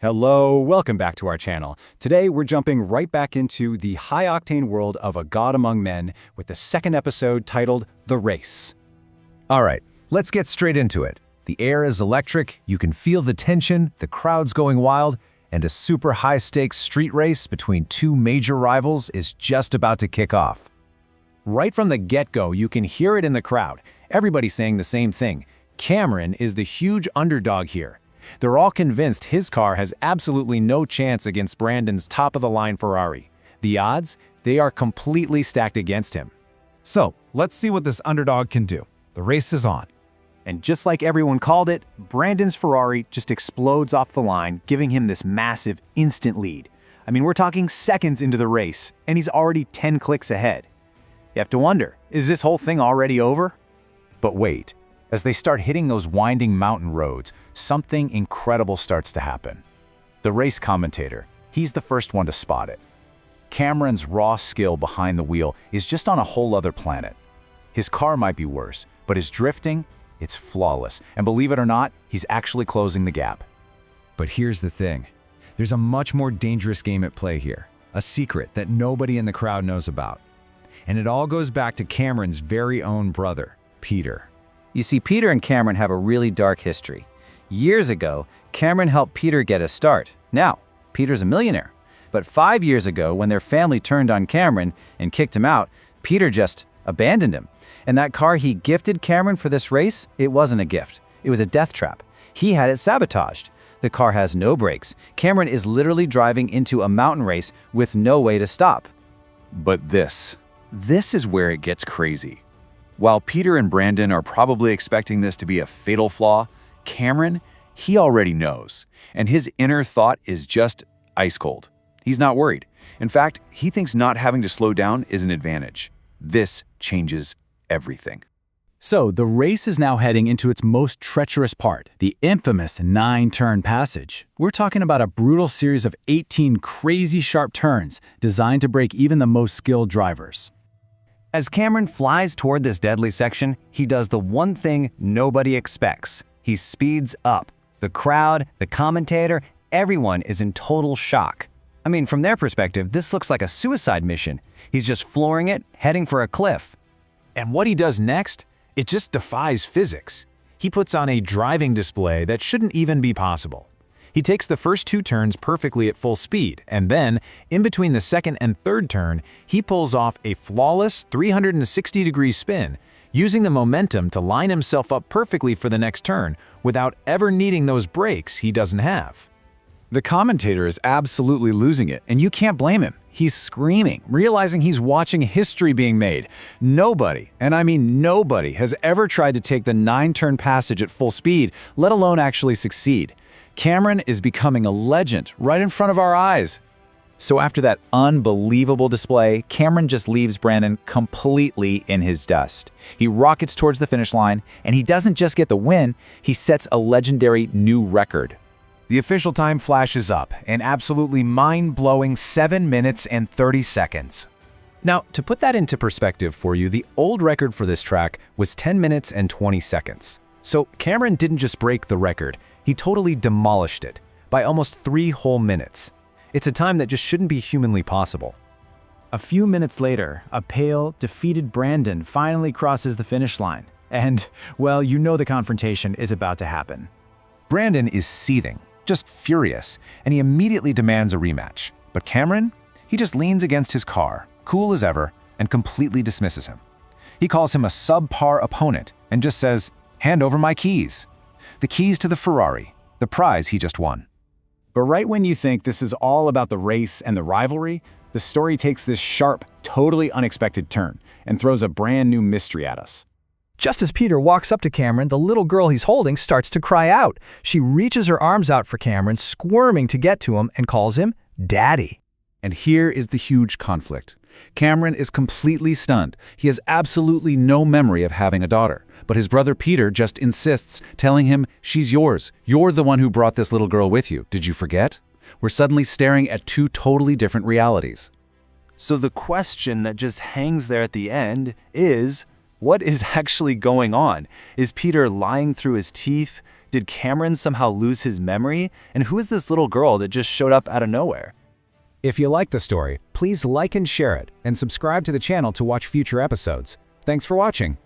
Hello, welcome back to our channel. Today we're jumping right back into the high-octane world of A God Among Men with the second episode titled The Race. All right, let's get straight into it. The air is electric, you can feel the tension, the crowd's going wild, and a super high-stakes street race between two major rivals is just about to kick off. Right from the get-go, you can hear it in the crowd. Everybody's saying the same thing. Cameron is the huge underdog here. They're all convinced his car has absolutely no chance against Brandon's top-of-the-line Ferrari. The odds? They are completely stacked against him. So, let's see what this underdog can do. The race is on. And just like everyone called it, Brandon's Ferrari just explodes off the line, giving him this massive instant lead. I mean, we're talking seconds into the race, and he's already 10 clicks ahead. You have to wonder, is this whole thing already over? But wait, as they start hitting those winding mountain roads, something incredible starts to happen. The race commentator, he's the first one to spot it. Cameron's raw skill behind the wheel is just on a whole other planet. His car might be worse, but his drifting, it's flawless. And believe it or not, he's actually closing the gap. But here's the thing. There's a much more dangerous game at play here. A secret that nobody in the crowd knows about. And it all goes back to Cameron's very own brother, Peter. You see, Peter and Cameron have a really dark history. Years ago, Cameron helped Peter get a start. Now, Peter's a millionaire. But 5 years ago, when their family turned on Cameron and kicked him out, Peter just abandoned him. And that car he gifted Cameron for this race, it wasn't a gift. It was a death trap. He had it sabotaged. The car has no brakes. Cameron is literally driving into a mountain race with no way to stop. But this is where it gets crazy. While Peter and Brandon are probably expecting this to be a fatal flaw, Cameron, he already knows. And his inner thought is just ice cold. He's not worried. In fact, he thinks not having to slow down is an advantage. This changes everything. So, the race is now heading into its most treacherous part, the infamous 9-turn passage. We're talking about a brutal series of 18 crazy sharp turns designed to break even the most skilled drivers. As Cameron flies toward this deadly section, he does the one thing nobody expects. He speeds up. The crowd, the commentator, everyone is in total shock. I mean, from their perspective, this looks like a suicide mission. He's just flooring it, heading for a cliff. And what he does next? It just defies physics. He puts on a driving display that shouldn't even be possible. He takes the first 2 turns perfectly at full speed, and then, in between the second and third turn, he pulls off a flawless 360-degree spin, using the momentum to line himself up perfectly for the next turn without ever needing those brakes he doesn't have. The commentator is absolutely losing it, and you can't blame him. He's screaming, realizing he's watching history being made. Nobody, and I mean nobody, has ever tried to take the 9-turn passage at full speed, let alone actually succeed. Cameron is becoming a legend right in front of our eyes. So after that unbelievable display, Cameron just leaves Brandon completely in his dust. He rockets towards the finish line, and he doesn't just get the win, he sets a legendary new record. The official time flashes up, an absolutely mind-blowing 7 minutes and 30 seconds. Now, to put that into perspective for you, the old record for this track was 10 minutes and 20 seconds. So Cameron didn't just break the record, he totally demolished it by almost 3 whole minutes. It's a time that just shouldn't be humanly possible. A few minutes later, a pale, defeated Brandon finally crosses the finish line. And, well, you know the confrontation is about to happen. Brandon is seething, just furious, and he immediately demands a rematch. But Cameron, he just leans against his car, cool as ever, and completely dismisses him. He calls him a subpar opponent and just says, "Hand over my keys." The keys to the Ferrari, the prize he just won. But right when you think this is all about the race and the rivalry, the story takes this sharp, totally unexpected turn and throws a brand new mystery at us. Just as Peter walks up to Cameron, the little girl he's holding starts to cry out. She reaches her arms out for Cameron, squirming to get to him, and calls him Daddy. And here is the huge conflict. Cameron is completely stunned. He has absolutely no memory of having a daughter. But his brother Peter just insists, telling him, "She's yours. You're the one who brought this little girl with you. Did you forget?" We're suddenly staring at 2 totally different realities. So the question that just hangs there at the end is, what is actually going on? Is Peter lying through his teeth? Did Cameron somehow lose his memory? And who is this little girl that just showed up out of nowhere? If you like the story, please like and share it, and subscribe to the channel to watch future episodes. Thanks for watching.